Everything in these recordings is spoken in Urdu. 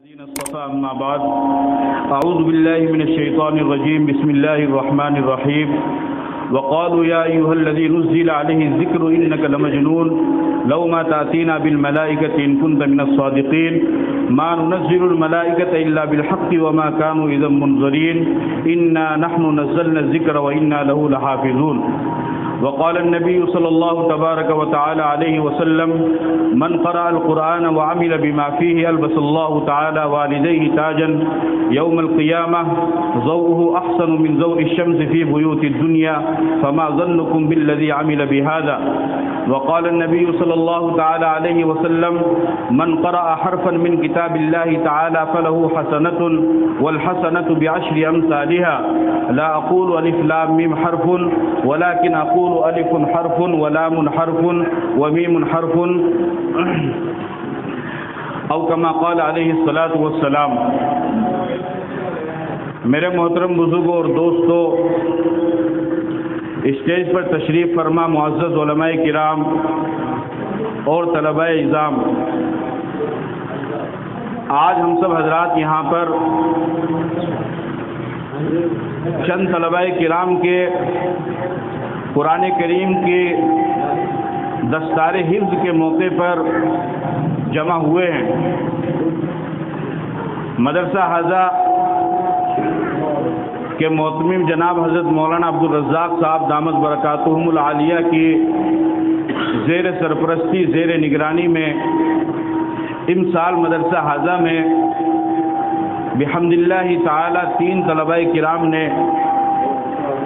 أما بعد أعوذ بالله من الشيطان الرجيم بسم الله الرحمن الرحيم وقالوا يا أيها الذي نزل عليه الذكر إنك لمجنون لو ما تأتينا بالملائكة إن كنت من الصادقين ما ننزل الملائكة إلا بالحق وما كانوا إذا منظرين إنا نحن نزلنا الذكر وإنا له لحافظون وقال النبي صلى الله تبارك وتعالى عليه وسلم من قرأ القرآن وعمل بما فيه ألبس الله تعالى والديه تاجا يوم القيامة ضوءه أحسن من ضوء الشمس في بيوت الدنيا فما ظنكم بالذي عمل بهذا وقال النبي صلى الله تعالى عليه وسلم من قرأ حرفا من كتاب الله تعالى فله حسنة والحسنة بعشر أمثالها لا أقول ألف لام ميم حرف ولكن أقول ألف حرف ولام حرف وميم حرف او كما قال علیہ الصلاۃ والسلام۔ میرے محترم بزرگوں اور دوستوں، اسٹیج پر تشریف فرما معزز علماء کرام اور طلباء اعظام، آج ہم سب حضرات یہاں پر چند طلباء کرام کے قرآن کریم کی دستار حفظ کے موقع پر جمع ہوئے ہیں۔ مدرسہ حضا کے محتمم جناب حضرت مولانا عبدالرزاق صاحب دامت برکاتہم العالیہ کی زیر سرپرستی زیر نگرانی میں امسال مدرسہ حضا میں بحمد اللہ تعالی 3 طلباء کرام نے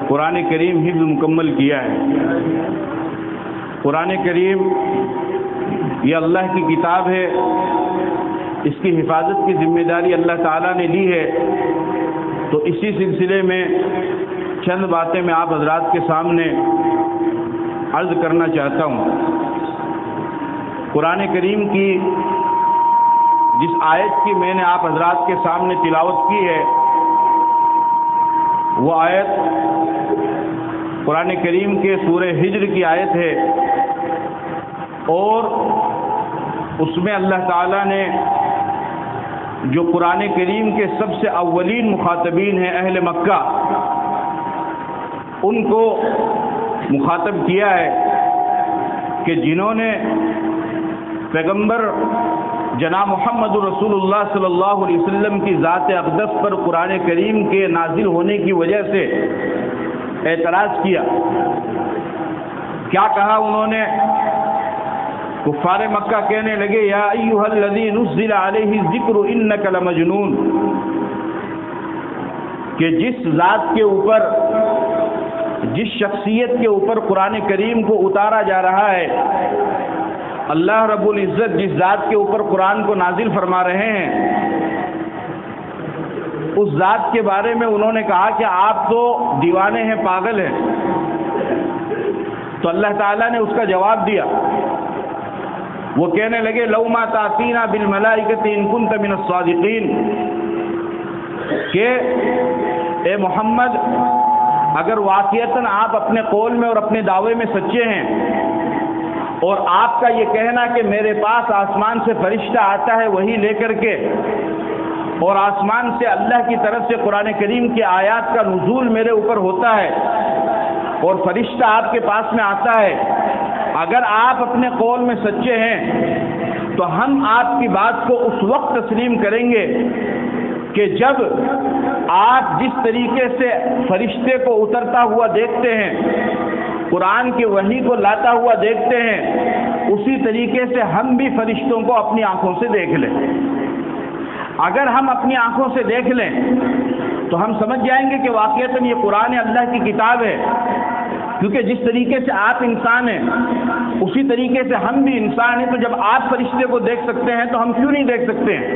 قرآن کریم حفظ مکمل کیا ہے۔ قرآن کریم یہ اللہ کی کتاب ہے، اس کی حفاظت کی ذمہ داری اللہ تعالیٰ نے لی ہے، تو اسی سلسلے میں چند باتیں میں آپ حضرات کے سامنے عرض کرنا چاہتا ہوں۔ قرآن کریم کی جس آیت کی میں نے آپ حضرات کے سامنے تلاوت کی ہے، وہ آیت قرآن کریم کے سورہ ہجر کی آیت ہے، اور اس میں اللہ تعالیٰ نے جو قرآن کریم کے سب سے اولین مخاطبین ہیں اہل مکہ، ان کو مخاطب کیا ہے کہ جنہوں نے پیغمبر جناب محمد رسول اللہ صلی اللہ علیہ وسلم کی ذات اقدس پر قرآن کریم کے نازل ہونے کی وجہ سے اعتراض کیا۔ کیا کہا انہوں نے؟ کفار مکہ کہنے لگے یا ایھا الذی نزل علیہ الذکر انک لمجنون، کہ جس ذات کے اوپر، جس شخصیت کے اوپر قرآن کریم کو اتارا جا رہا ہے، اللہ رب العزت جس ذات کے اوپر قرآن کو نازل فرما رہے ہیں، اس ذات کے بارے میں انہوں نے کہا کہ آپ تو دیوانے ہیں، پاگل ہیں۔ تو اللہ تعالیٰ نے اس کا جواب دیا، وہ کہنے لگے لو ما تأتینا بالملائکۃ ان کنت من الصادقین، کہ اے محمد اگر واقعتاً آپ اپنے قول میں اور اپنے دعوے میں سچے ہیں، اور آپ کا یہ کہنا کہ میرے پاس آسمان سے فرشتہ آتا ہے وہی لے کر کے، اور آسمان سے اللہ کی طرف سے قرآن کریم کی آیات کا نزول میرے اوپر ہوتا ہے اور فرشتہ آپ کے پاس میں آتا ہے، اگر آپ اپنے قول میں سچے ہیں تو ہم آپ کی بات کو اس وقت تسلیم کریں گے کہ جب آپ جس طریقے سے فرشتے کو اترتا ہوا دیکھتے ہیں، قرآن کی وحی کو لاتا ہوا دیکھتے ہیں، اسی طریقے سے ہم بھی فرشتوں کو اپنی آنکھوں سے دیکھ لیں۔ اگر ہم اپنی آنکھوں سے دیکھ لیں تو ہم سمجھ جائیں گے کہ واقعتاً یہ قرآن اللہ کی کتاب ہے، کیونکہ جس طریقے سے آپ انسان ہیں اسی طریقے سے ہم بھی انسان ہیں، تو جب آپ فرشتے کو دیکھ سکتے ہیں تو ہم کیوں نہیں دیکھ سکتے ہیں؟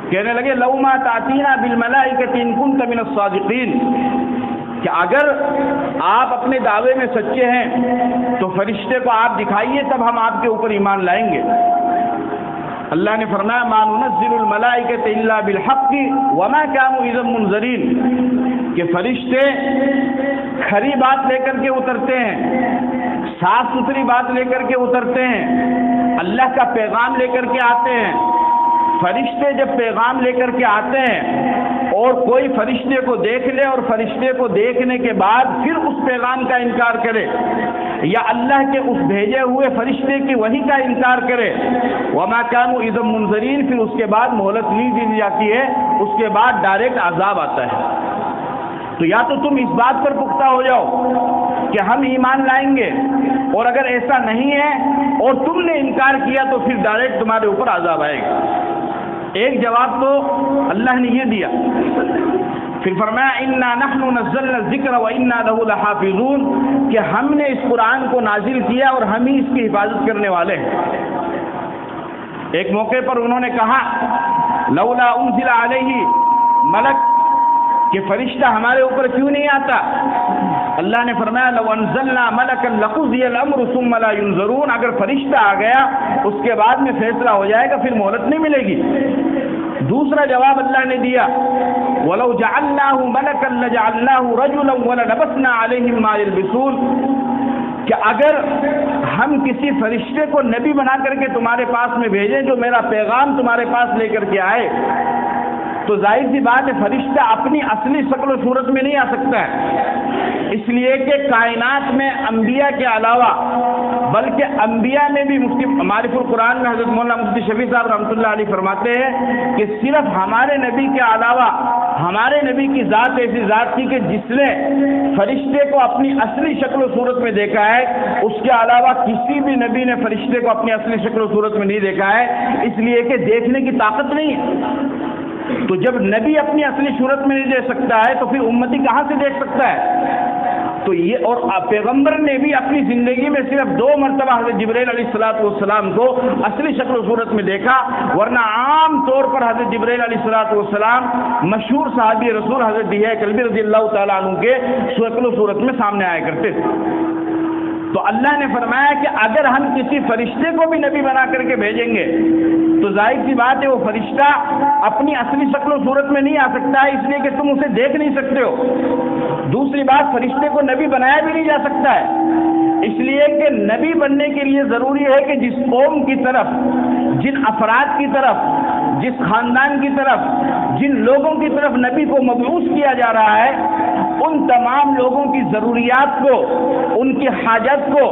کہنے لگے لو ما تأتینا بالملائکۃ ان کنت من الصادقین، کہ اگر آپ اپنے دعوے میں سچے ہیں تو فرشتے کو آپ دکھائیے، تب ہم آپ کے اوپر ایمان لائیں گے۔ اللہ نے فرمایا ما ننزل الملائکۃ الا بالحق وما كانوا اذا منذرین، کہ فرشتے کھری بات لے کر کے اترتے ہیں، صاف ستھری بات لے کر کے اترتے ہیں، اللہ کا پیغام لے کر کے آتے ہیں، فرشتے جب پیغام لے کر کے آتے ہیں اور کوئی فرشتے کو دیکھ لے اور فرشتے کو دیکھنے کے بعد پھر اس پیغام کا انکار کرے یا اللہ کے اس بھیجے ہوئے فرشتے کی وحی کا انکار کرے، وما كانوا اذا منذرین، پھر اس کے بعد مہلت نہیں دی جاتی ہے، اس کے بعد ڈائریکٹ عذاب آتا ہے۔ تو یا تو تم اس بات پر پختہ ہو جاؤ کہ ہم ایمان لائیں گے، اور اگر ایسا نہیں ہے اور تم نے انکار کیا تو پھر ڈائریکٹ تمہارے اوپر عذاب آئے گا۔ ایک جواب تو اللہ نے یہ دیا، پھر فرمایا انا نحن نزلنا الذکر وانا له لحافظون، کہ ہم نے اس قرآن کو نازل کیا اور ہم ہی اس کی حفاظت کرنے والے ہیں۔ ایک موقع پر انہوں نے کہا لولا انزل علیہ ملک، کہ فرشتہ ہمارے اوپر کیوں نہیں آتا؟ اللہ نے فرمایا لو انزلنا ملکا لقضی الامر ثم لا ينظرون، اگر فرشتہ آ گیا اس کے بعد میں فیصلہ ہو جائے گا، پھر مہلت نہیں ملے گی۔ دوسرا جواب اللہ نے دیا وَلَوْ جَعَلْنَاهُ مَلَكًا لَجَعَلْنَاهُ رَجُلًا وَلَلَبَسْنَا عَلَيْهِمْ مَا يَلْبِسُونَ، کہ اگر ہم کسی فرشتے کو نبی بنا کر کے تمہارے پاس میں بھیجیں جو میرا پیغام تمہارے پاس لے کر کے آئے، تو ظاہر سی بات ہے فرشتہ اپنی اصلی شکل و صورت میں نہیں آ سکتا ہے، اس لیے کہ کائنات میں انبیاء کے علاوہ بلکہ انبیاء میں بھی مفتی معارف القرآن میں حضرت مولانا مفتی شفیع صاحب رحمۃ اللہ علیہ فرماتے ہیں کہ صرف ہمارے نبی کے علاوہ ہمارے نبی کی ذات ایسی ذات تھی کہ جس نے فرشتے کو اپنی اصلی شکل و صورت میں دیکھا ہے، اس کے علاوہ کسی بھی نبی نے فرشتے کو اپنی اصلی شکل و صورت میں نہیں دیکھا ہے، اس لیے کہ دیکھنے کی طاقت نہیں ہے۔ تو جب نبی اپنی اصلی صورت میں نہیں دیکھ سکتا ہے تو پھر امتی کہاں سے دیکھ سکتا ہے؟ تو یہ، اور پیغمبر نے بھی اپنی زندگی میں صرف 2 مرتبہ حضرت جبرائیل علیہ السلام کو اصلی شکل و صورت میں دیکھا، ورنہ عام طور پر حضرت جبرائیل علیہ السلام مشہور صحابی رسول حضرت دحیہ کلبی رضی اللہ تعالیٰ عنہ کے شکل و صورت میں سامنے آیا کرتے تھے۔ تو اللہ نے فرمایا کہ اگر ہم کسی فرشتے کو بھی نبی بنا کر کے بھیجیں گے تو ظاہر سی بات ہے وہ فرشتہ اپنی اصلی شکل و صورت میں نہیں آ سکتا ہے، اس لیے کہ تم اسے دیکھ نہیں سکتے ہو۔ دوسری بات، فرشتے کو نبی بنایا بھی نہیں جا سکتا ہے، اس لیے کہ نبی بننے کے لیے ضروری ہے کہ جس قوم کی طرف، جن افراد کی طرف، جس خاندان کی طرف، جن لوگوں کی طرف نبی کو مبعوث کیا جا رہا ہے، ان تمام لوگوں کی ضروریات کو، ان کی حاجت کو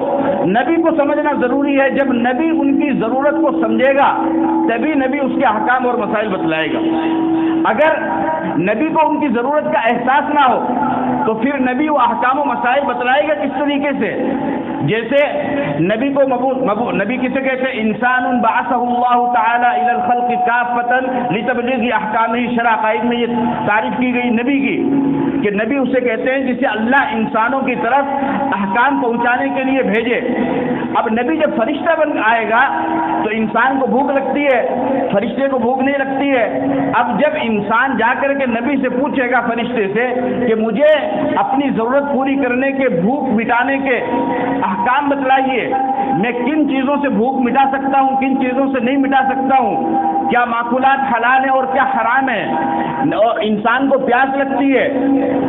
نبی کو سمجھنا ضروری ہے۔ جب نبی ان کی ضرورت کو سمجھے گا تبھی نبی اس کے احکام اور مسائل بتلائے گا۔ اگر نبی کو ان کی ضرورت کا احساس نہ ہو تو پھر نبی وہ احکام و مسائل بتلائے گا کس طریقے سے؟ جیسے نبی کو نبی کسے کہتے ہیں؟ انسان بعثہ اللہ تعالی الی الخلق کافۃ لتبلیغ احکامہ شرع، قائد میں یہ تعریف کی گئی نبی کی کہ نبی اسے کہتے ہیں جسے اللہ انسانوں کی طرف احکام پہنچانے کے لیے بھیجے۔ اب نبی جب فرشتہ بن آئے گا تو انسان کو بھوک لگتی ہے، فرشتے کو بھوک نہیں لگتی ہے۔ اب جب انسان جا کر کے نبی سے پوچھے گا فرشتے سے کہ مجھے اپنی ضرورت پوری کرنے کے، بھوک مٹانے کے احکام بتلائیے، میں کن چیزوں سے بھوک مٹا سکتا ہوں، کن چیزوں سے نہیں مٹا سکتا ہوں، کیا معقولات حلال ہیں اور کیا حرام ہے، اور انسان کو پیاس لگتی ہے،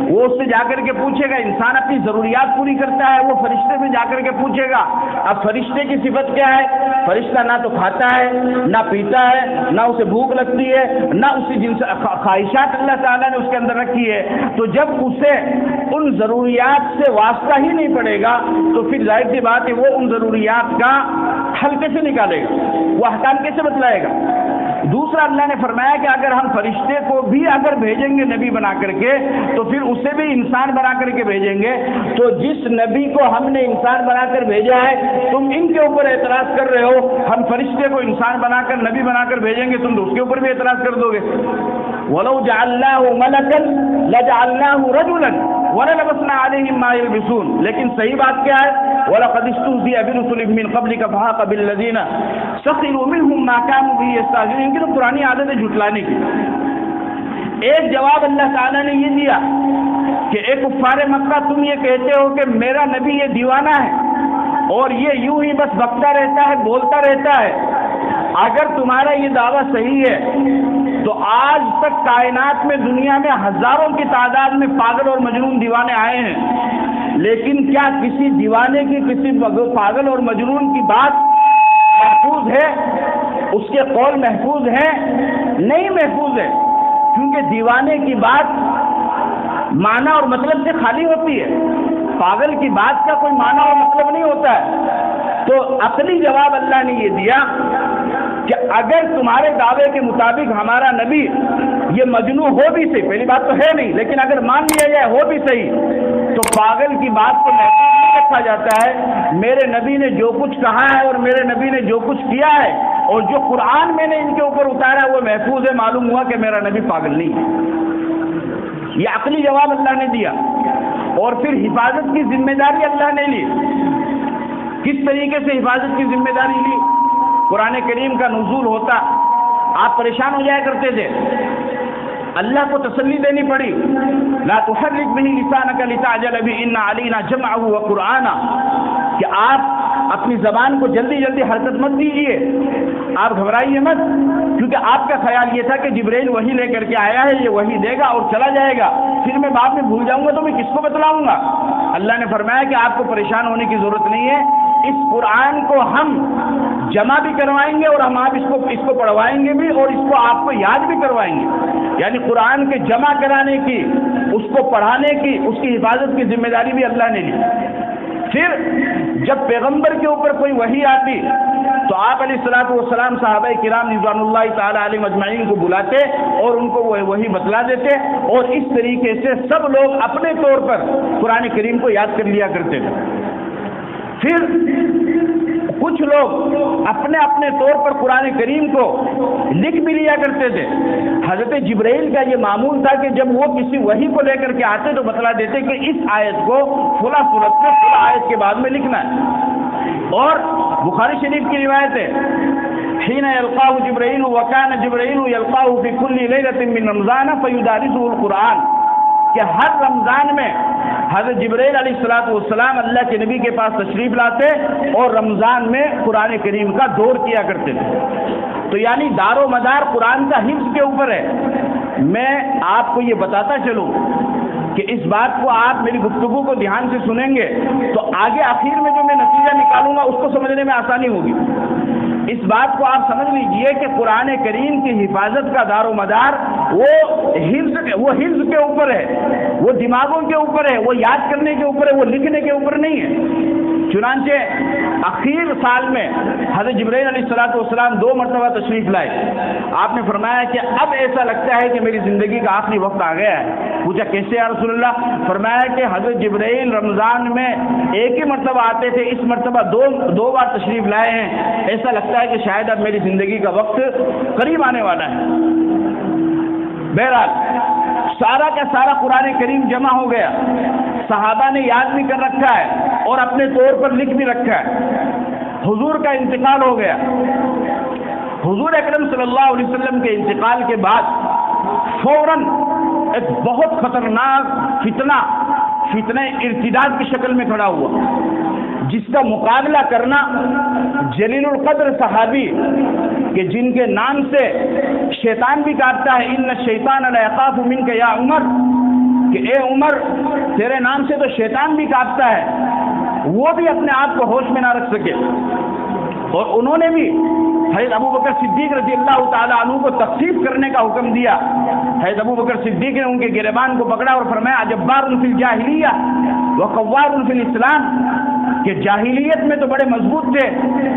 وہ اس سے جا کر کے پوچھے گا۔ انسان اپنی ضروریات پوری کرتا ہے، وہ فرشتے سے جا کر کے پوچھے گا۔ اب فرشتے کی صفت کیا ہے؟ فرشتہ نہ تو کھاتا ہے، نہ پیتا ہے، نہ اسے بھوک لگتی ہے، نہ اسی جنس خواہشات اللہ تعالیٰ نے اس کے اندر رکھی ہے۔ تو جب اسے ان ضروریات سے واسطہ ہی نہیں پڑے گا تو پھر ظاہر سی بات ہے وہ ان ضروریات کا حل کیسے نکالے گا، وہ احکام کیسے بتلائے گا؟ دوسرا اللہ نے فرمایا کہ اگر ہم فرشتے کو بھی اگر بھیجیں گے نبی بنا کر کے تو پھر اسے بھی انسان بنا کر کے بھیجیں گے۔ تو جس نبی کو ہم نے انسان بنا کر بھیجا ہے تم ان کے اوپر اعتراض کر رہے ہو، ہم فرشتے کو انسان بنا کر نبی بنا کر بھیجیں گے، تم تو اس کے اوپر بھی اعتراض کر دو گے۔ وَلَوْ جَعَلْنَاهُ مَلَكًا لَجَعَلْنَاهُ رَجُلًا وَلَلَبَسْنَا عَلَيْهِمْ مَا يَلْبِسُونَ، لیکن صحیح بات کیا ہے؟ وَلَقَدِ اسْتُهْزِئَ بِرُسُلٍ مِّن قَبْلِكَ فَحَاقَ بِالَّذِينَ سَخِرُوا مِنْهُمْ مَا كَانُوا بِهِ يَسْتَهْزِئُونَ۔ ان کی تو پرانی عادت ہے جھٹلانے کی۔ ایک جواب اللہ تعالیٰ نے یہ دیا کہ اے کفار مکہ، تم یہ کہتے ہو کہ میرا نبی یہ دیوانہ ہے اور یہ یوں ہی بس بکتا رہتا ہے، بولتا رہتا ہے۔ اگر تمہارا یہ دعویٰ صحیح ہے تو آج تک کائنات میں دنیا میں ہزاروں کی تعداد میں پاگل اور مجنون دیوانے آئے ہیں، لیکن کیا کسی دیوانے کی، کسی پاگل اور مجنون کی بات محفوظ ہے؟ اس کے قول محفوظ ہیں؟ نہیں محفوظ ہے، کیونکہ دیوانے کی بات معنی اور مطلب سے خالی ہوتی ہے، پاگل کی بات کا کوئی معنی اور مطلب نہیں ہوتا ہے۔ تو عقلی جواب اللہ نے یہ دیا کہ اگر تمہارے دعوے کے مطابق ہمارا نبی یہ مجنون ہو بھی صحیح، پہلی بات تو ہے نہیں، لیکن اگر مان لیا جائے ہو بھی صحیح، تو پاگل کی بات کو محفوظ نہیں رکھا جاتا ہے۔ میرے نبی نے جو کچھ کہا ہے اور میرے نبی نے جو کچھ کیا ہے اور جو قرآن میں نے ان کے اوپر اتارا ہے وہ محفوظ ہے، معلوم ہوا کہ میرا نبی پاگل نہیں ہے۔ یہ عقلی جواب اللہ نے دیا۔ اور پھر حفاظت کی ذمہ داری اللہ نے لی۔ کس طریقے سے حفاظت کی ذمہ داری لی؟ قرآن کریم کا نزول ہوتا، آپ پریشان ہو جایا کرتے تھے، اللہ کو تسلی دینی پڑی، لا تحرک بہ لسانک لتعجل بہ ان علینا جمعہ وقرآنہ، کہ آپ اپنی زبان کو جلدی جلدی حرکت مت دیجیے، آپ گھبرائیے مت، کیونکہ آپ کا خیال یہ تھا کہ جبرائیل وحی لے کر کے آیا ہے، یہ وحی دے گا اور چلا جائے گا، پھر میں بعد میں بھول جاؤں گا تو میں کس کو بتلاؤں گا؟ اللہ نے فرمایا کہ آپ کو پریشان ہونے کی ضرورت نہیں ہے، اس قرآن کو ہم جمع بھی کروائیں گے اور ہم آپ اس کو پڑھوائیں گے بھی اور اس کو آپ کو یاد بھی کروائیں گے۔ یعنی قرآن کے جمع کرانے کی، اس کو پڑھانے کی، اس کی حفاظت کی ذمہ داری بھی اللہ نے لی۔ پھر جب پیغمبر کے اوپر کوئی وحی آتی تو آپ علیہ الصلوۃ والسلام صحابہ کرام رضوان اللہ تعالی علیہم اجمعین کو بلاتے اور ان کو وہ وحی بتلا دیتے، اور اس طریقے سے سب لوگ اپنے طور پر قرآن کریم کو یاد کر لیا کرتے تھے۔ پھر کچھ لوگ اپنے اپنے طور پر قرآن کریم کو لکھ بھی لیا کرتے تھے۔ حضرت جبرائیل کا یہ معمول تھا کہ جب وہ کسی وحی کو لے کر کے آتے تو بتلا دیتے کہ اس آیت کو فلاں سورت میں فلاں آیت کے بعد میں لکھنا ہے۔ اور بخاری شریف کی روایت ہے، حين يلقاه جبرائيل وكان جبرائيل يلقاه في كل ليلة من رمضان فيدارسه القرآن، کہ ہر رمضان میں حضرت جبرائیل علیہ السلام اللہ کے نبی کے پاس تشریف لاتے اور رمضان میں قرآن کریم کا دور کیا کرتے تھے۔ تو یعنی دار و مدار قرآن کا حفظ کے اوپر ہے۔ میں آپ کو یہ بتاتا چلوں کہ اس بات کو آپ میری گفتگو کو دھیان سے سنیں گے تو آگے آخر میں جو میں نتیجہ نکالوں گا اس کو سمجھنے میں آسانی ہوگی۔ اس بات کو آپ سمجھ لیجئے کہ قرآن کریم کی حفاظت کا دار و مدار وہ حفظ کے اوپر ہے، وہ دماغوں کے اوپر ہے، وہ یاد کرنے کے اوپر ہے، وہ لکھنے کے اوپر نہیں ہے۔ چنانچہ اخیر سال میں حضرت جبرائیل علیہ السلام 2 مرتبہ تشریف لائے۔ آپ نے فرمایا کہ اب ایسا لگتا ہے کہ میری زندگی کا آخری وقت آ گیا ہے۔ پوچھا کیسے یا رسول اللہ؟ فرمایا کہ حضرت جبرائیل رمضان میں ایک ہی مرتبہ آتے تھے، اس مرتبہ دو بار تشریف لائے ہیں، ایسا لگتا ہے کہ شاید اب میری زندگی کا وقت قریب آنے والا ہے۔ بہرحال سارا کا سارا قرآن کریم جمع ہو گیا، صحابہ نے یاد بھی کر رکھا ہے اور اپنے طور پر لکھ بھی رکھا ہے۔ حضور کا انتقال ہو گیا۔ حضور اکرم صلی اللہ علیہ وسلم کے انتقال کے بعد فوراً ایک بہت خطرناک فتنہ ارتداد کی شکل میں کھڑا ہوا، جس کا مقابلہ کرنا جلیل القدر صحابی کہ جن کے نام سے شیطان بھی کہتا ہے ان الشیطان لا یخاف منک یا عمر، کہ اے عمر تیرے نام سے تو شیطان بھی کانپتا ہے، وہ بھی اپنے آپ کو ہوش میں نہ رکھ سکے۔ اور انہوں نے بھی حضرت ابوبکر صدیق رضی اللہ تعالیٰ عنہ کو تخفیف کرنے کا حکم دیا۔ حضرت ابوبکر صدیق نے ان کے گریبان کو پکڑا اور فرمایا جبار فی الجاہلیہ وقوار فی الاسلام، کہ جاہلیت میں تو بڑے مضبوط تھے،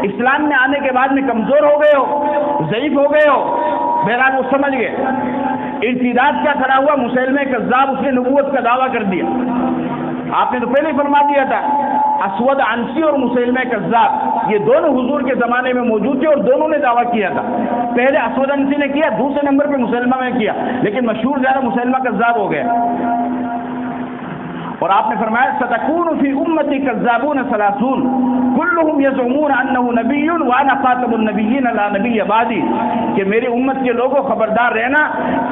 اسلام میں آنے کے بعد میں کمزور ہو گئے ہو، ضعیف ہو گئے ہو۔ بہرحال وہ سمجھ گئے۔ ارتداد کیا کھڑا ہوا؟ مسیلمہ کذاب، اس نے نبوت کا دعویٰ کر دیا۔ آپ نے تو پہلے ہی فرما دیا تھا اسود عنسی اور مسیلمہ کذاب یہ دونوں حضور کے زمانے میں موجود تھے اور دونوں نے دعویٰ کیا تھا۔ پہلے اسود عنسی نے کیا، دوسرے نمبر پہ مسیلمہ میں کیا، لیکن مشہور زیادہ مسیلمہ کذاب ہو گیا۔ اور آپ نے فرمایا ستکون فی امتی کذابون ثلاثون کلہم یزعمون انہ نبی وانا خاتم النبیین لا نبی بعدی، کہ میری امت کے لوگوں خبردار رہنا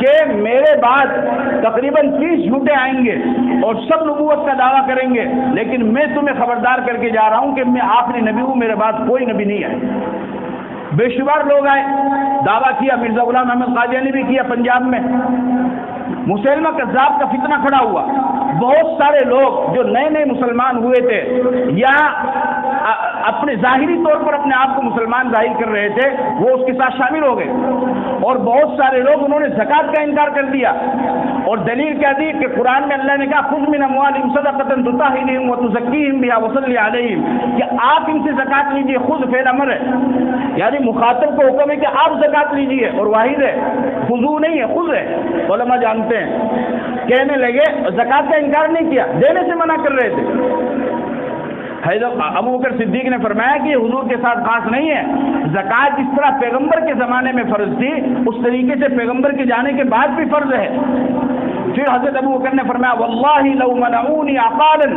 کہ میرے بعد تقریباً 30 جھوٹے آئیں گے اور سب نبوت کا دعویٰ کریں گے، لیکن میں تمہیں خبردار کر کے جا رہا ہوں کہ میں آخری نبی ہوں، میرے بعد کوئی نبی نہیں ہے۔ بے شمار لوگ آئے، دعویٰ کیا، مرزا غلام احمد قادیانی بھی کیا پنجاب میں۔ مسیلمہ کذاب کا فتنہ کھڑا ہوا۔ بہت سارے لوگ جو نئے نئے مسلمان ہوئے تھے یا اپنے ظاہری طور پر اپنے آپ کو مسلمان ظاہر کر رہے تھے وہ اس کے ساتھ شامل ہو گئے، اور بہت سارے لوگ انہوں نے زکوٰۃ کا انکار کر دیا، اور دلیل کیا دی کہ قرآن میں اللہ نے کہا خذ من اموالہم صدقۃ تطہرہم وتزکیہم بہا وصلی علیہم، کہ آپ ان سے زکوٰۃ لیجیے، خذ فعل امر ہے، یعنی مخاطب کو حکم ہے کہ آپ زکوٰۃ لیجیے، اور واحد ہے، خذو نہیں ہے، خذ ہے، علماء جانتے ہیں۔ کہنے لگے زکوٰۃ کا انکار نہیں کیا، دینے سے منع کر رہے تھے۔ حضرت ابو بکر صدیق نے فرمایا کہ یہ حضور کے ساتھ خاص نہیں ہے، زکوٰۃ جس طرح پیغمبر کے زمانے میں فرض تھی اس طریقے سے پیغمبر کے جانے کے بعد بھی فرض ہے۔ پھر حضرت ابو بکر نے فرمایا واللہ لو منعونی عقالا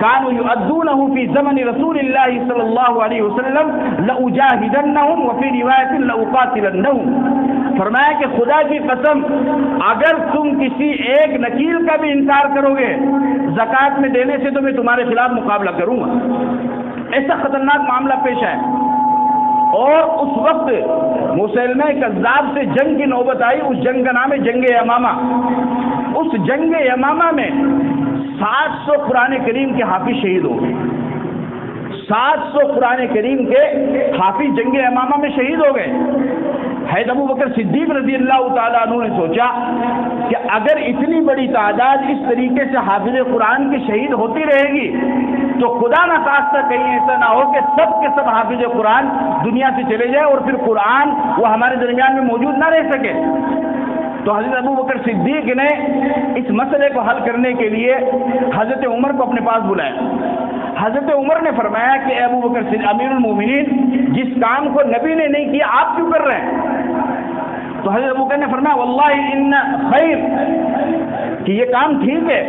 كانوا يؤدونه في زمن رسول الله صلی اللہ علیہ وسلم لأجاهدنهم وفي روایت لأقاتلنهم، فرمایا کہ خدا کی قسم اگر تم کسی ایک نکیل کا بھی انکار کرو گے زکوٰۃ میں دینے سے تو میں تمہارے خلاف مقابلہ کروں گا، ایسا خطرناک معاملہ پیش ہے۔ اور اس وقت مسلمہ کذاب سے جنگ کی نوبت آئی، اس جنگ کا نام ہے جنگ یمامہ۔ اس جنگ یمامہ میں 700 قرآن کریم کے حافظ شہید ہو گئے، 700 قرآن کریم کے حافظ جنگ یمامہ میں شہید ہو گئے۔ حضرت ابو بکر صدیق رضی اللہ تعالیٰ عنہ نے سوچا کہ اگر اتنی بڑی تعداد اس طریقے سے حافظ قرآن کی شہید ہوتی رہے گی تو خدا نہ خواستہ کہیں ایسا نہ ہو کہ سب کے سب حافظ قرآن دنیا سے چلے جائے اور پھر قرآن وہ ہمارے درمیان میں موجود نہ رہ سکے۔ تو حضرت ابو بکر صدیق نے اس مسئلے کو حل کرنے کے لیے حضرت عمر کو اپنے پاس بلایا۔ حضرت عمر نے فرمایا کہ اے ابو بکر صدیق امیر المومنین، جس کام کو نبی نے نہیں کیا آپ کیوں کر رہے ہیں؟ تو حضرت ابو بکر نے فرمایا واللہ ان خیر، کہ یہ کام ٹھیک ہے۔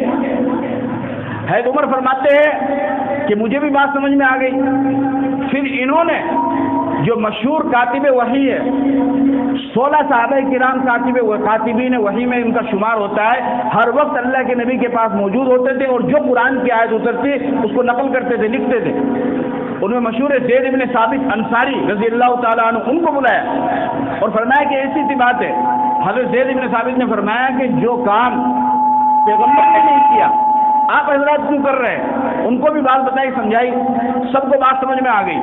حضرت عمر فرماتے ہیں کہ مجھے بھی بات سمجھ میں آ گئی۔ پھر انہوں نے جو مشہور کاتب وحی ہے، 16 صحابہ کرام کاتبین وحی میں ان کا شمار ہوتا ہے، ہر وقت اللہ کے نبی کے پاس موجود ہوتے تھے اور جو قرآن کی آیت اترتی اس کو نقل کرتے تھے، لکھتے تھے۔ ان میں مشہور ہے زید بن ثابت انصاری رضی اللہ تعالیٰ عنہ، ان کو بلایا اور فرمایا کہ ایسی سی بات ہے۔ حضرت زید بن ثابت نے فرمایا کہ جو کام پیغمبر نے نہیں کیا آپ حضرات کیوں کر رہے ہیں؟ ان کو بھی بات بتائی، سمجھائی، سب کو بات سمجھ میں آ گئی۔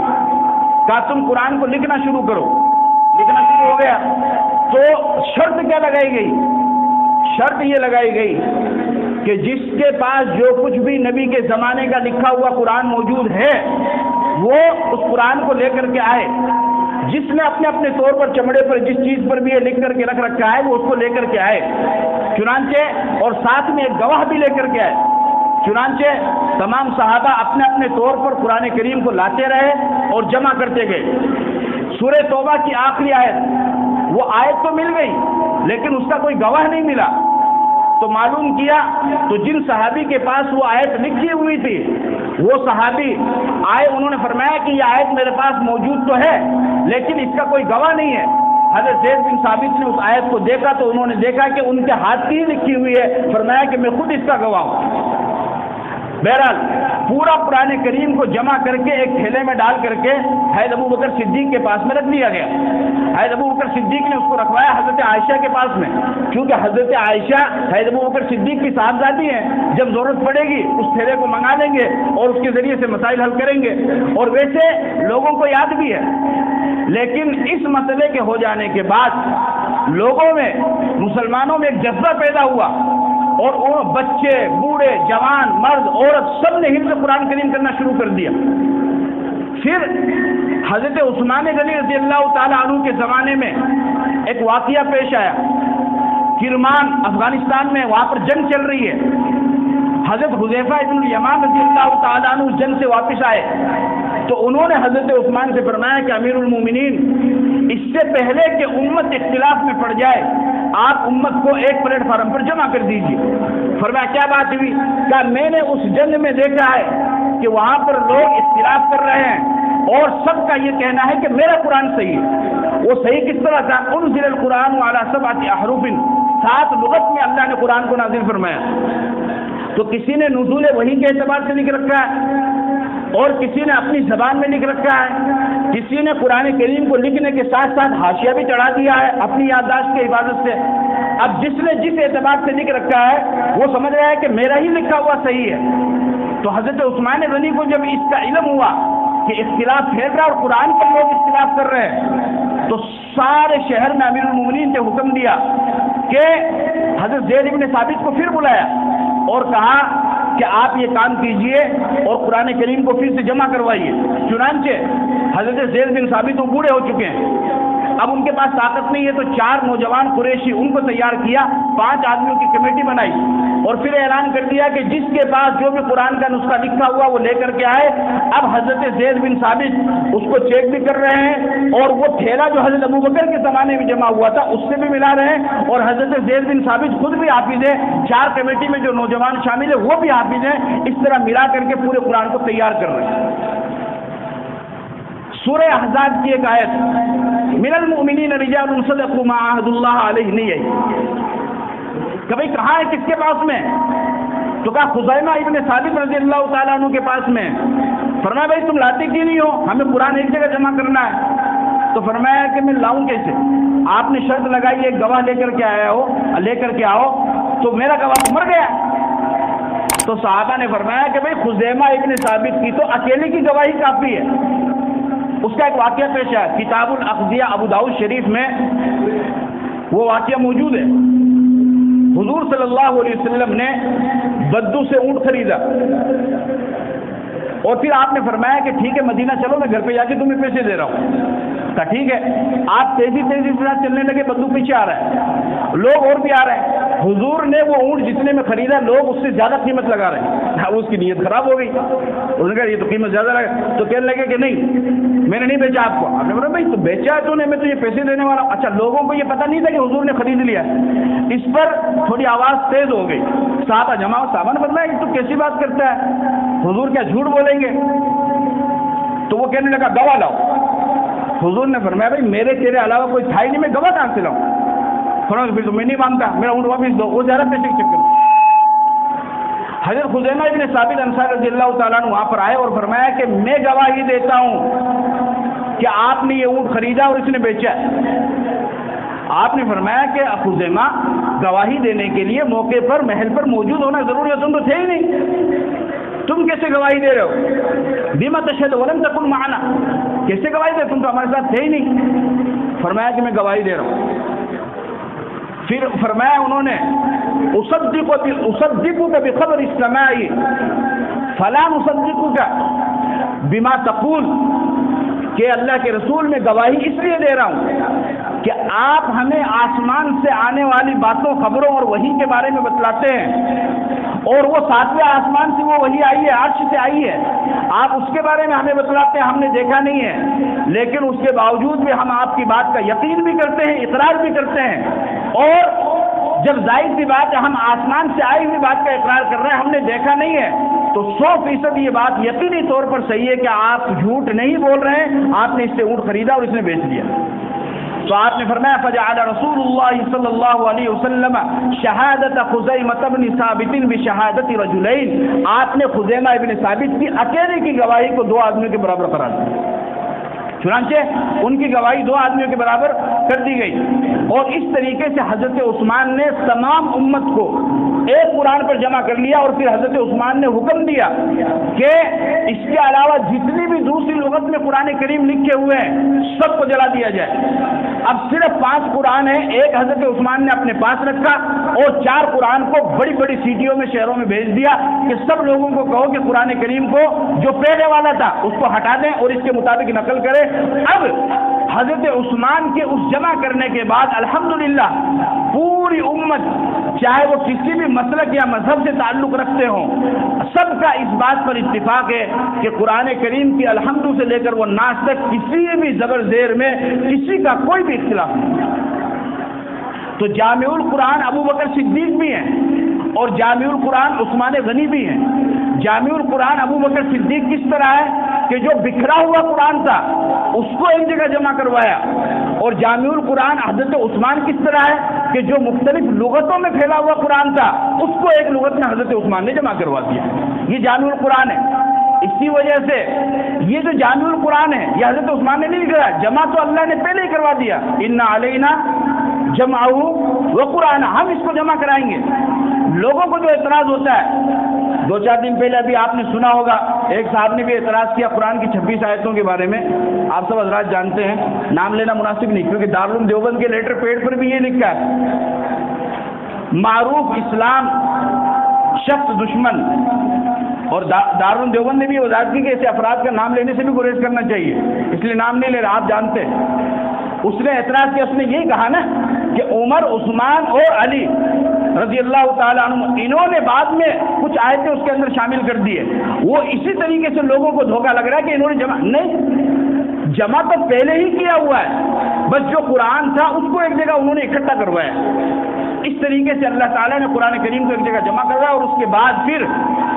کہا تم قرآن کو لکھنا شروع کرو۔ لکھنا شروع ہو گیا تو شرط کیا لگائی گئی؟ شرط یہ لگائی گئی کہ جس کے پاس جو کچھ بھی نبی کے زمانے کا لکھا ہوا قرآن موجود ہے وہ اس قرآن کو لے کر کے آئے، جس نے اپنے اپنے طور پر چمڑے پر جس چیز پر بھی یہ لکھ کر کے رکھ رکھا ہے وہ اس کو لے کر کے آئے، چنانچہ اور ساتھ میں ایک گواہ بھی لے کر کے آئے۔ چنانچہ تمام صحابہ اپنے اپنے طور پر قرآن کریم کو لاتے رہے اور جمع کرتے گئے۔ سورہ توبہ کی آخری آیت، وہ آیت تو مل گئی لیکن اس کا کوئی گواہ نہیں ملا۔ تو معلوم کیا تو جن صحابی کے پاس وہ آیت لکھی ہوئی تھی وہ صحابی آئے، انہوں نے فرمایا کہ یہ آیت میرے پاس موجود تو ہے لیکن اس کا کوئی گواہ نہیں ہے۔ حضرت زید بن ثابت نے اس آیت کو دیکھا تو انہوں نے دیکھا کہ ان کے ہاتھ کی ہی لکھی ہوئی ہے، فرمایا کہ میں خود اس کا گواہ ہوں۔ بہرحال پورا قرآن کریم کو جمع کر کے ایک تھیلے میں ڈال کر کے حضرت ابو بکر صدیق کے پاس میں رکھ دیا گیا۔ حضرت ابو بکر صدیق نے اس کو رکھوایا حضرت عائشہ کے پاس میں، کیونکہ حضرت عائشہ حضرت ابو بکر صدیق کی صاحبزادی ہیں، جب ضرورت پڑے گی اس تھیلے کو منگا لیں گے اور اس کے ذریعے سے مسائل حل کریں گے، اور ویسے لوگوں کو یاد بھی ہے۔ لیکن اس مسئلے کے ہو جانے کے بعد لوگوں میں، مسلمانوں میں ایک جذبہ پیدا ہوا اور وہ بچے، بوڑھے، جوان، مرد، عورت سب نے حفظ قرآن کریم کرنا شروع کر دیا۔ پھر حضرت عثمان غنی رضی اللہ تعالیٰ عنہ کے زمانے میں ایک واقعہ پیش آیا۔ کرمان افغانستان میں وہاں پر جنگ چل رہی ہے۔ حضرت حذیفہ ابن الیمان رضی اللہ تعالیٰ عنہ جنگ سے واپس آئے تو انہوں نے حضرت عثمان سے فرمایا کہ امیر المومنین، اس سے پہلے کہ امت اختلاف میں پڑ جائے آپ امت کو ایک پلیٹ فارم پر جمع کر دیجیے۔ فرمایا کیا بات ہوئی؟ کہا میں نے اس جنگ میں دیکھا ہے کہ وہاں پر لوگ اختلاف کر رہے ہیں اور سب کا یہ کہنا ہے کہ میرا قرآن صحیح ہے۔ وہ صحیح کس طرح تھا؟ انزل القرآن علی 7 احرف، 7 لغت میں اللہ نے قرآن کو نازل فرمایا۔ تو کسی نے نزول وحی کے اعتبار سے لکھ رکھا ہے اور کسی نے اپنی زبان میں لکھ رکھا ہے، کسی نے قرآن کریم کو لکھنے کے ساتھ ساتھ حاشیہ بھی چڑھا دیا ہے اپنی یادداشت کی حفاظت سے۔ اب جس نے جس اعتبار سے لکھ رکھا ہے وہ سمجھ رہا ہے کہ میرا ہی لکھا ہوا صحیح ہے۔ تو حضرت عثمان غنی کو جب اس کا علم ہوا کہ اختلاف پھیل رہا ہے اور قرآن پر لوگ اختلاف کر رہے ہیں، تو سارے شہر میں امیر المومنین نے حکم دیا کہ حضرت زید بن ثابت کو پھر بلایا اور کہا کہ آپ یہ کام کیجئے اور قرآن کریم کو پھر سے جمع کروائیے۔ چنانچہ حضرت زید بن ثابت وہ بوڑھے ہو چکے ہیں، اب ان کے پاس طاقت نہیں ہے، تو 4 نوجوان قریشی ان کو تیار کیا، 5 آدمیوں کی کمیٹی بنائی اور پھر اعلان کر دیا کہ جس کے پاس جو بھی قرآن کا نسخہ لکھا ہوا وہ لے کر کے آئے۔ اب حضرت زید بن ثابت اس کو چیک بھی کر رہے ہیں اور وہ تھیلا جو حضرت ابوبکر کے زمانے میں جمع ہوا تھا اس سے بھی ملا رہے ہیں، اور حضرت زید بن ثابت خود بھی حافظ ہے، 4 کمیٹی میں جو نوجوان شامل ہے وہ بھی حافظ ہیں، اس طرح ملا کر کے پورے قرآن کو تیار کر رہے ہیں۔ سورہ احزاب کی ایک آیت من المؤمنین رجال صدقوا ما عاهد اللہ علیہ نہیں ہے، کبھی کہاں ہے کس کے پاس میں؟ تو کہا خزیمہ ابن ثابت رضی اللہ تعالیٰ عنہ کے پاس میں۔ فرمایا بھائی تم لاتے کیوں نہیں ہو؟ ہمیں قرآن ایک جگہ جمع کرنا ہے۔ تو فرمایا کہ میں لاؤں کیسے؟ آپ نے شرط لگائی ایک گواہ لے کر کے آؤ، تو میرا گواہ مر گیا۔ تو صحابہ نے فرمایا کہ بھائی خزیمہ ابن ثابت کی تو اکیلے کی گواہی کافی ہے۔ اس کا ایک واقعہ پیش ہے، کتاب الاقضیہ ابو داؤد شریف میں وہ واقعہ موجود ہے۔ حضور صلی اللہ علیہ وسلم نے بدو سے اونٹ خریدا اور پھر آپ نے فرمایا کہ ٹھیک ہے مدینہ چلو، میں گھر پہ جا کے تمہیں پیسے دے رہا ہوں۔ کہا ٹھیک ہے۔ آپ تیزی سے چلنے لگے، بدو پیچھے آ رہا ہے، لوگ اور بھی آ رہے ہیں۔ حضور نے وہ اونٹ جتنے میں خریدا لوگ اس سے زیادہ قیمت لگا رہے ہیں، اس کی نیت خراب ہو گئی۔ اس نے کہا یہ تو قیمت زیادہ لگا، تو کہنے لگے کہ نہیں میں نے نہیں بیچا آپ کو۔ آپ نے بولا بھائی تو بیچا ہے تو نے، میں تو یہ پیسے دینے والا۔ اچھا لوگوں کو یہ پتہ نہیں تھا کہ حضور نے خرید لیا۔ اس پر تھوڑی آواز تیز ہو گئی، صحابہ جمع، صحابہ نے فرمایا کہ تو کیسی بات کرتا ہے، حضور کیا جھوٹ بولیں گے؟ تو وہ کہنے لگا گواہ لاؤ۔ حضور نے فرمایا بھائی میرے تیرے علاوہ کوئی تھا ہی نہیں، میں گواہ کہاں سے لاؤں؟ فرمایا پھر تو میں نہیں مانتا، میرا اونٹ واپس دو، وہ زیادہ پیسے کے چکر۔ حضرت خزیمہ ابن ثابت انصاری رضی اللہ تعالیٰ عنہ وہاں پر آئے اور فرمایا کہ میں گواہی دیتا ہوں کہ آپ نے یہ اونٹ خریدا اور اس نے بیچا۔ آپ نے فرمایا کہ خزیمہ گواہی دینے کے لیے موقع پر محل پر موجود ہونا ضروری ہے، تم تو تھے ہی نہیں، تم کیسے گواہی دے رہے ہو؟ بما تشهد ولم تكن معنا، کیسے گواہی دے، تم تو ہمارے ساتھ تھے ہی نہیں۔ فرمایا کہ میں گواہی دے رہا ہوں۔ پھر فرمایا انہوں نے اصدقك بخبر السماء فلا نصدقك بما تقول، کہ اللہ کے رسول میں گواہی اس لیے دے رہا ہوں کہ آپ ہمیں آسمان سے آنے والی باتوں، خبروں اور وحی کے بارے میں بتلاتے ہیں، اور وہ 7ویں آسمان سے وہ وحی آئی ہے، عرش سے آئی ہے، آپ اس کے بارے میں ہمیں بتلاتے ہیں، ہم نے دیکھا نہیں ہے، لیکن اس کے باوجود بھی ہم آپ کی بات کا یقین بھی کرتے ہیں، اقرار بھی کرتے ہیں، اور جب ظاہر سی بات ہے ہم آسمان سے آئی ہوئی بات کا اقرار کر رہے ہیں، ہم نے دیکھا نہیں ہے، تو 100% یہ بات یقینی طور پر صحیح ہے کہ آپ جھوٹ نہیں بول رہے ہیں، آپ نے اس سے اونٹ خریدا اور اس نے بیچ دیا۔ تو آپ نے فرمایا فجعل رسول اللہ صلی اللہ علیہ وسلم شہادت خزیمہ بن ثابت بشہادت رجلین، آپ نے خزیمہ ابن ثابت کی اکیلے کی گواہی کو 2 آدمیوں کے برابر قرار دیا۔ چنانچہ ان کی گواہی 2 آدمیوں کے برابر کر دی گئی، اور اس طریقے سے حضرت عثمان نے تمام امت کو ایک قرآن پر جمع کر لیا، اور پھر حضرت عثمان نے حکم دیا کہ اس کے علاوہ جتنی بھی دوسری لغت میں قرآن کریم لکھے ہوئے ہیں سب کو جلا دیا جائے۔ اب صرف 5 قرآن ہیں، ایک حضرت عثمان نے اپنے پاس رکھا اور 4 قرآن کو بڑی بڑی سٹیوں میں، شہروں میں بھیج دیا کہ سب لوگوں کو کہو کہ قرآن کریم کو جو پہلے والا تھا اس کو ہٹا دیں اور اس کے مطابق نقل کریں۔ اب حضرت عثمان کے اس جمع کرنے کے بعد الحمدللہ پوری امت، چاہے وہ کسی بھی مسلک یا مذہب سے تعلق رکھتے ہوں، سب کا اس بات پر اتفاق ہے کہ قرآن کریم کی الحمد سے لے کر وہ ناس تک کسی بھی زبر زیر میں کسی کا کوئی بھی اختلاف نہیں۔ تو جامع القرآن ابو بکر صدیق بھی ہیں اور جامع القرآن عثمان غنی بھی ہیں۔ جامع القرآن ابو بکر صدیق کس طرح ہے کہ جو بکھرا ہوا قرآن تھا اس کو ایک جگہ جمع کروایا، اور جامع القرآن حضرت عثمان کس طرح ہے کہ جو مختلف لغتوں میں پھیلا ہوا قرآن تھا اس کو ایک لغت میں حضرت عثمان نے جمع کروا دیا۔ یہ جامع القرآن ہے۔ اسی وجہ سے یہ جو جامع القرآن ہے یہ حضرت عثمان نے نہیں لکھا، جمع تو اللہ نے پہلے ہی کروا دیا، ان علینا جمعہ و قرآن، ہم اس کو جمع کرائیں گے۔ لوگوں کو جو اعتراض ہوتا ہے، 2-4 دن پہلے ابھی آپ نے سنا ہوگا ایک صاحب نے بھی اعتراض کیا قرآن کی 26 آیتوں کے بارے میں. آپ سب حضرات جانتے ہیں, نام لینا مناسب نہیں کیونکہ دارالعلوم دیوبند کے لیٹر پیڈ پر بھی یہ لکھا ہے معروف اسلام شخص دشمن, اور دارالعلوم دیوبند نے بھی وضاحت کی کہ ایسے افراد کا نام لینے سے بھی گریز کرنا چاہیے, اس لیے نام نہیں لے رہا, آپ جانتے ہیں. اس نے اعتراض کیا, اس نے یہی کہا نا کہ عمر, عثمان اور علی رضی اللہ تعالیٰ عنہ انہوں نے بعد میں کچھ آیتیں اس کے اندر شامل کر دی ہے. وہ اسی طریقے سے لوگوں کو دھوکہ لگ رہا ہے کہ انہوں نے جمع نہیں, جمع تو پہلے ہی کیا ہوا ہے, بس جو قرآن تھا اس کو ایک جگہ انہوں نے اکٹھا کروایا. اس طریقے سے اللہ تعالیٰ نے قرآن کریم کو ایک جگہ جمع کروایا اور اس کے بعد پھر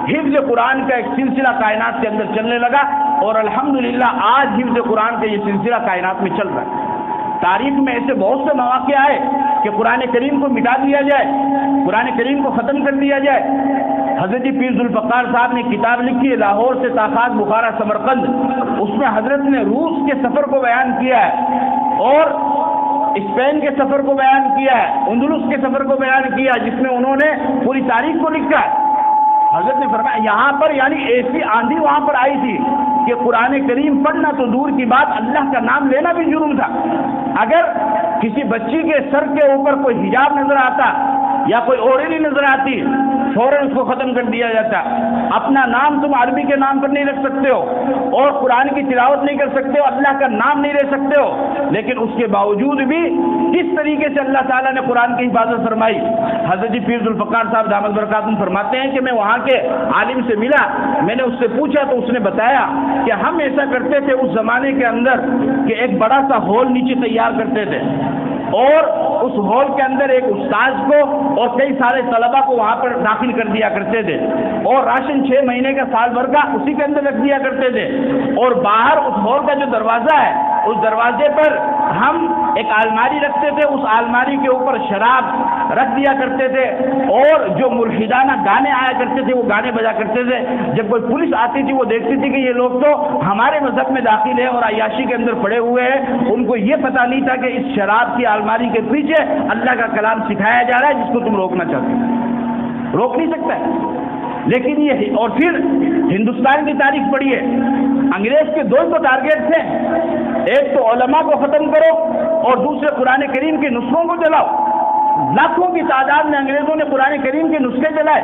حفظ قرآن کا ایک سلسلہ کائنات کے اندر چلنے لگا, اور الحمدللہ آج حفظ قرآن کا یہ سلسلہ کائنات میں چل رہا ہے. تاریخ میں ایسے بہت سے مواقع آئے کہ قرآن کریم کو مٹا دیا جائے, قرآن کریم کو ختم کر دیا جائے. حضرت پیر ذوالفقار صاحب نے کتاب لکھی ہے لاہور سے تاخات بخارا سمرقند, اس میں حضرت نے روس کے سفر کو بیان کیا ہے اور اسپین کے سفر کو بیان کیا ہے, اندلس کے سفر کو بیان کیا, جس میں انہوں نے پوری تاریخ کو لکھا ہے. حضرت نے فرمایا یہاں پر یعنی ایسی آندھی وہاں پر آئی تھی کہ قرآن کریم پڑھنا تو دور کی بات, اللہ کا نام لینا بھی جرم تھا. اگر کسی بچی کے سر کے اوپر کوئی حجاب نظر آتا یا کوئی اوڑھنی نظر آتی, فوراً اس کو ختم کر دیا جاتا. اپنا نام تم عربی کے نام پر نہیں رکھ سکتے ہو اور قرآن کی تلاوت نہیں کر سکتے ہو, اللہ کا نام نہیں لے سکتے ہو, لیکن اس کے باوجود بھی کس طریقے سے اللہ تعالیٰ نے قرآن کی حفاظت فرمائی. حضرت پیر ذوالفقار صاحب دامت برکاتہم فرماتے ہیں کہ میں وہاں کے عالم سے ملا, میں نے اس سے پوچھا تو اس نے بتایا کہ ہم ایسا کرتے تھے اس زمانے کے اندر کہ ایک بڑا سا ہال نیچے تیار کرتے تھے اور اس ہال کے اندر ایک استاذ کو اور کئی سارے طلبہ کو وہاں پر داخل کر دیا کرتے تھے, اور راشن 6 مہینے کا سال بھر کا اسی کے اندر رکھ دیا کرتے تھے, اور باہر اس ہال کا جو دروازہ ہے اس دروازے پر ہم ایک الماری رکھتے تھے, اس الماری کے اوپر شراب رکھ دیا کرتے تھے, اور جو ملحدانہ گانے آیا کرتے تھے وہ گانے بجا کرتے تھے. جب کوئی پولیس آتی تھی وہ دیکھتی تھی کہ یہ لوگ تو ہمارے مذہب میں داخل ہے اور عیاشی کے اندر پڑے ہوئے ہیں, ان کو یہ پتہ نہیں تھا کہ اس شراب کی الماری کے پیچھے اللہ کا کلام سکھایا جا رہا ہے جس کو تم روکنا چاہتے ہو, روک نہیں سکتا ہے. لیکن یہ, اور پھر ہندوستان کی تاریخ پڑھیے, انگریز کے 2 تو ٹارگیٹ تھے, ایک تو علماء کو ختم کرو اور دوسرے قرآن کریم کے نسخوں کو جلاؤ. لاکھوں کی تعداد میں انگریزوں نے قرآن کریم کے نسخے جلائے.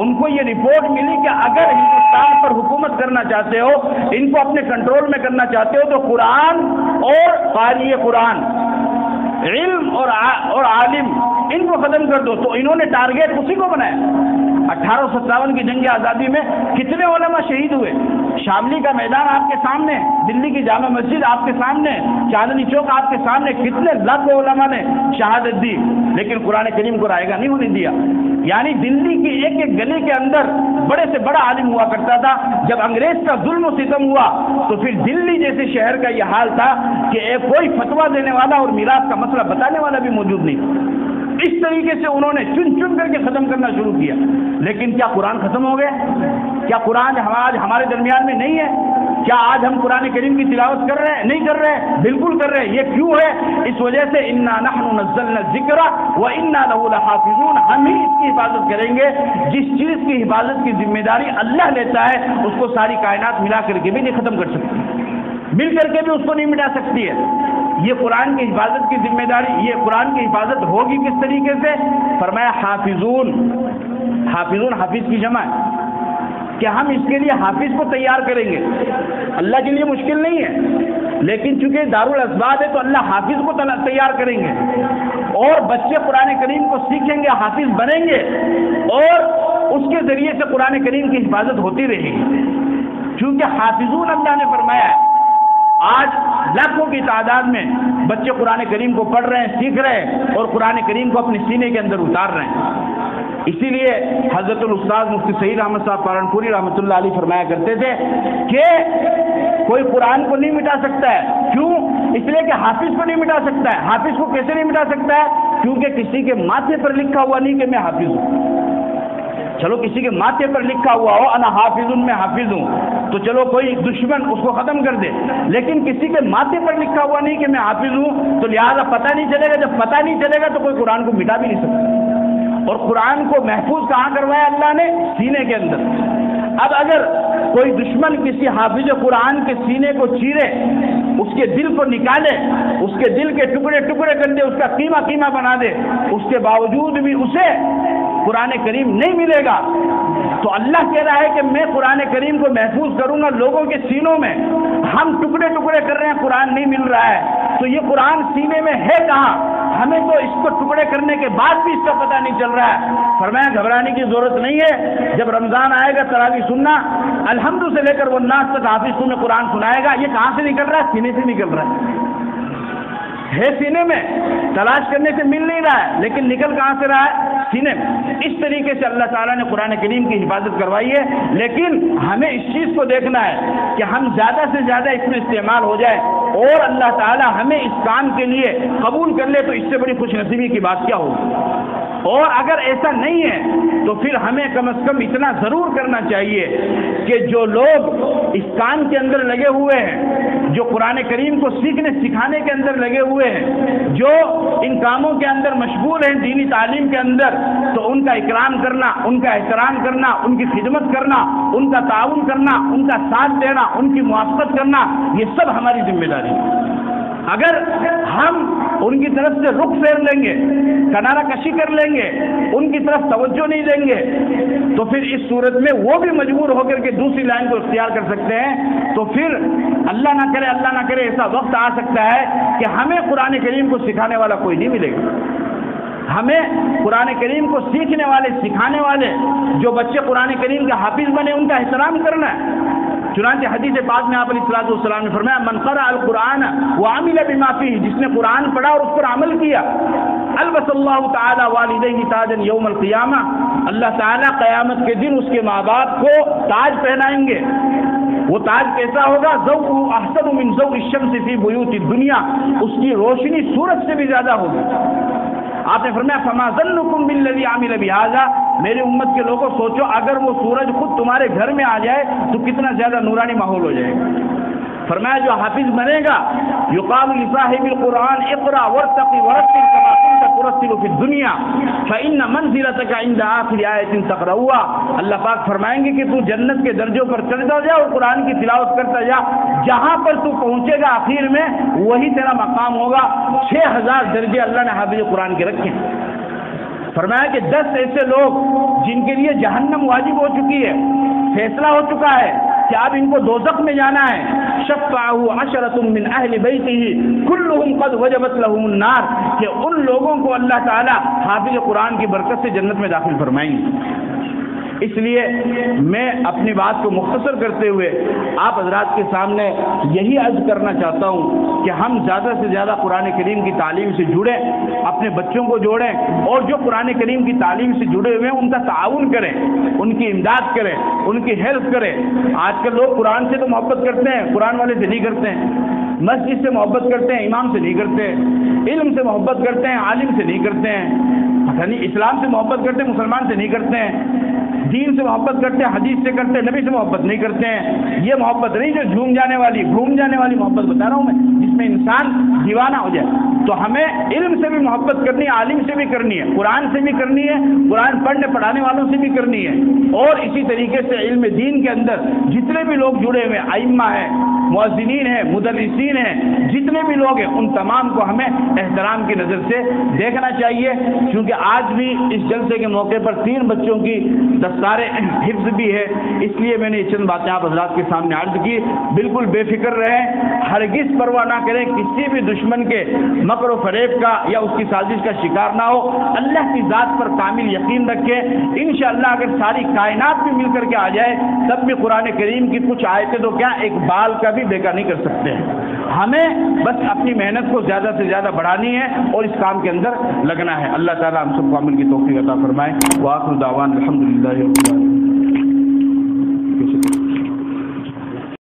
ان کو یہ رپورٹ ملی کہ اگر ہندوستان پر حکومت کرنا چاہتے ہو, ان کو اپنے کنٹرول میں کرنا چاہتے ہو, تو قرآن اور قاری قرآن, علم اور عالم, ان کو ختم کر دو. تو انہوں نے ٹارگیٹ اسی کو بنایا. 1857 کی جنگ آزادی میں کتنے علماء شہید ہوئے. شاملی کا میدان آپ کے سامنے, دلی کی جامع مسجد آپ کے سامنے, چاندنی چوک آپ کے سامنے, کتنے لاکھوں علماء نے شہادت دی, لیکن قرآن کریم کو رائیگاں نہیں ہونے دیا. یعنی دلی کی ایک ایک گلی کے اندر بڑے سے بڑا عالم ہوا کرتا تھا. جب انگریز کا ظلم و ستم ہوا تو پھر دلی جیسے شہر کا یہ حال تھا کہ کوئی فتویٰ دینے والا اور میراث کا مسئلہ بتانے والا بھی موجود نہیں. اس طریقے سے انہوں نے چن چن کر کے ختم کرنا شروع کیا. لیکن کیا قرآن ختم ہو گیا؟ کیا قرآن آج ہمارے درمیان میں نہیں ہے؟ کیا آج ہم قرآن کریم کی تلاوت کر رہے ہیں؟ نہیں کر رہے, بالکل کر رہے ہیں. یہ کیوں ہے؟ اس وجہ سے انا نحن نزلنا الذکر وانا له لحافظون, ہم ہی اس کی حفاظت کریں گے. جس چیز کی حفاظت کی ذمہ داری اللہ لیتا ہے اس کو ساری کائنات ملا کر کے بھی نہیں ختم کر سکتی, مل کر کے بھی اس کو نہیں مٹا سکتی ہے. یہ قرآن کی حفاظت کی ذمہ داری, یہ قرآن کی حفاظت ہوگی کس طریقے سے؟ فرمایا حافظون. حافظون حافظ کی جمع ہے کہ ہم اس کے لیے حافظ کو تیار کریں گے. اللہ کے لیے مشکل نہیں ہے, لیکن چونکہ دارالاسباب ہے تو اللہ حافظ کو تیار کریں گے, اور بچے قرآن کریم کو سیکھیں گے, حافظ بنیں گے, اور اس کے ذریعے سے قرآن کریم کی حفاظت ہوتی رہے گی. چونکہ حافظون اللہ نے فرمایا ہے. آج لاکھوں کی تعداد میں بچے قرآن کریم کو پڑھ رہے ہیں, سیکھ رہے ہیں, اور قرآن کریم کو اپنے سینے کے اندر اتار رہے ہیں. اسی لیے حضرت الاستاذ مفتی سعید احمد صاحب پالنپوری رحمۃ اللہ علیہ فرمایا کرتے تھے کہ کوئی قرآن کو نہیں مٹا سکتا ہے. کیوں؟ اس لیے کہ حافظ کو نہیں مٹا سکتا ہے. حافظ کو کیسے نہیں مٹا سکتا ہے؟ کیونکہ کسی کے ماتھے پر لکھا ہوا نہیں کہ میں حافظ ہوں. چلو کسی کے ماتھے پر لکھا ہوا ہو انا حافظ, میں حافظ ہوں, تو چلو کوئی دشمن اس کو ختم کر دے. لیکن کسی کے ماتھے پر لکھا ہوا نہیں کہ میں حافظ ہوں, تو لہٰذا پتہ نہیں چلے گا. جب پتہ نہیں چلے گا تو کوئی قرآن کو مٹا بھی نہیں سکتا. اور قرآن کو محفوظ کہاں کروایا اللہ نے؟ سینے کے اندر. اب اگر کوئی دشمن کسی حافظ قرآن کے سینے کو چیرے، اس کے دل کو نکالے، اس کے دل کے ٹکڑے ٹکڑے کر دے، اس کا قیمہ قیمہ بنا دے، اس کے باوجود بھی اسے قرآن کریم نہیں ملے گا، تو اللہ کہہ رہا ہے کہ میں قرآن کریم کو محفوظ کروں گا لوگوں کے سینوں میں۔ ہم ٹکڑے ٹکڑے کر رہے ہیں، قرآن نہیں مل رہا ہے، تو یہ قرآن سینے میں ہے کہاں؟ ہمیں تو اس کو ٹکڑے کرنے کے بعد بھی اس کا پتہ نہیں چل رہا ہے۔ فرمایا گھبرانے کی ضرورت نہیں ہے، جب رمضان آئے گا تراویح سننا، الحمد سے لے کر والناس تک حافظ تمہیں قرآن سنائے گا۔ یہ کہاں سے نکل رہا ہے؟ سینے سے نکل رہا ہے سینے میں، تلاش کرنے سے مل نہیں رہا ہے، لیکن نکل کہاں سے رہا ہے؟ سینے میں۔ اس طریقے سے اللہ تعالیٰ نے قرآن کریم کی حفاظت کروائی ہے، لیکن ہمیں اس چیز کو دیکھنا ہے کہ ہم زیادہ سے زیادہ اس میں استعمال ہو جائے اور اللہ تعالیٰ ہمیں اس کام کے لیے قبول کر لے، تو اس سے بڑی خوش نصیبی کی بات کیا ہوگی؟ اور اگر ایسا نہیں ہے تو پھر ہمیں کم از کم اتنا ضرور کرنا چاہیے کہ جو لوگ اس کام کے اندر لگے ہوئے ہیں، جو قرآن کریم کو سیکھنے سکھانے کے اندر لگے ہوئے ہیں، جو ان کاموں کے اندر مشغول ہیں دینی تعلیم کے اندر، تو ان کا اکرام کرنا، ان کا احترام کرنا، ان کی خدمت کرنا، ان کا تعاون کرنا، ان کا ساتھ دینا، ان کی موافقت کرنا، یہ سب ہماری ذمہ داری ہے۔ اگر ہم ان کی طرف سے رخ پھیر لیں گے، کنارہ کشی کر لیں گے، ان کی طرف توجہ نہیں دیں گے، تو پھر اس صورت میں وہ بھی مجبور ہو کر کے دوسری لائن کو اختیار کر سکتے ہیں۔ تو پھر اللہ نہ کرے ایسا وقت آ سکتا ہے کہ ہمیں قرآن کریم کو سکھانے والا کوئی نہیں ملے گا۔ ہمیں قرآن کریم کو سیکھنے والے، سکھانے والے، جو بچے قرآن کریم کے حافظ بنے، ان کا احترام کرنا ہے۔ چنانچہ حدیث پاک میں آپ علیہ الصلوۃ والسلام نے فرمایا من قرأ القرآن وعمل بما فيه، جس نے قرآن پڑھا اور اس پر عمل کیا، البس اللہ تعالی والدیہ تاجا یوم القیامہ، اللہ تعالیٰ قیامت کے دن اس کے ماں باپ کو تاج پہنائیں گے۔ وہ تاج کیسا ہوگا؟ ضوء احسن من ضوء الشمس فی بیوت الدنیا، اس کی روشنی سورج سے بھی زیادہ ہوگی۔ آپ نے فرمایا فما ظنکم بالذی عمل بہذا، میری امت کے لوگوں سوچو اگر وہ سورج خود تمہارے گھر میں آ جائے تو کتنا زیادہ نورانی ماحول ہو جائے گا۔ فرمایا جو حافظ بنے گا، یقال لصاحب القرآن اقرا وارتقی ورتل کما كنت ترتل فی الدنیا فإن منزلتک عند آخر آیۃ تقرؤها، اللہ پاک فرمائیں گے کہ تو جنت کے درجوں پر چڑھتا جا اور قرآن کی تلاوت کرتا جا، جہاں پر تو پہنچے گا آخر میں وہی تیرا مقام ہوگا۔ 6000 درجے اللہ نے حافظ قرآن کے رکھے ہیں۔ فرمایا کہ 10 ایسے لوگ جن کے لیے جہنم واجب ہو چکی ہے، فیصلہ ہو چکا ہے کہ اب ان کو دوزخ میں جانا ہے، شفعہ عشرۃ من اہل بیتہ کلہم قد وجبت لہم النار، کہ ان لوگوں کو اللہ تعالی حافظ قرآن کی برکت سے جنت میں داخل فرمائیں گے۔ اس لیے میں اپنی بات کو مختصر کرتے ہوئے آپ حضرات کے سامنے یہی عرض کرنا چاہتا ہوں کہ ہم زیادہ سے زیادہ قرآن کریم کی تعلیم سے جڑیں، اپنے بچوں کو جوڑیں، اور جو قرآن کریم کی تعلیم سے جڑے ہوئے ہیں ان کا تعاون کریں، ان کی امداد کریں، ان کی ہیلپ کریں۔ آج کل لوگ قرآن سے تو محبت کرتے ہیں، قرآن والے سے نہیں کرتے ہیں، مسجد سے محبت کرتے ہیں، امام سے نہیں کرتے ہیں، علم سے محبت کرتے ہیں، عالم سے نہیں کرتے ہیں، پتہ نہیں اسلام سے محبت کرتے ہیں، مسلمان سے نہیں کرتے ہیں، دین سے محبت کرتے ہیں، حدیث سے کرتے ہیں، نبی سے محبت نہیں کرتے ہیں۔ یہ محبت نہیں جو گھوم جانے والی محبت بتا رہا ہوں میں، جس میں انسان دیوانہ ہو جائے۔ تو ہمیں علم سے بھی محبت کرنی ہے، عالم سے بھی کرنی ہے، قرآن سے بھی کرنی ہے، قرآن پڑھنے پڑھانے والوں سے بھی کرنی ہے، اور اسی طریقے سے علم دین کے اندر جتنے بھی لوگ جڑے ہوئے ائمہ ہیں، مؤذنین ہیں، مدرسین ہیں، جتنے بھی لوگ ہیں، ان تمام کو ہمیں احترام کی نظر سے دیکھنا چاہیے، کیونکہ آج بھی اس جلسے کے موقع پر 3 بچوں کی دستار حفظ بھی ہے، اس لیے میں نے یہ چند باتیں آپ حضرات کے سامنے عرض کی۔ بالکل بے فکر رہیں، ہرگز پرواہ نہ کریں کسی بھی دشمن کے مکر و فریب کا یا اس کی سازش کا شکار نہ ہو، اللہ کی ذات پر کامل یقین رکھیں۔ انشاءاللہ اگر ساری کائنات بھی مل کر کے آ جائے تب بھی قرآن کریم کی کچھ آیتیں تو کیا ایک بال کا بھی بیکار نہیں کر سکتے ہیں۔ ہمیں بس اپنی محنت کو زیادہ سے زیادہ بڑھانی ہے اور اس کام کے اندر لگنا ہے۔ اللہ تعالی ہم سب کو عمل کی توفیق عطا فرمائے۔ وآخر دعوانا الحمدللہ رب العالمین۔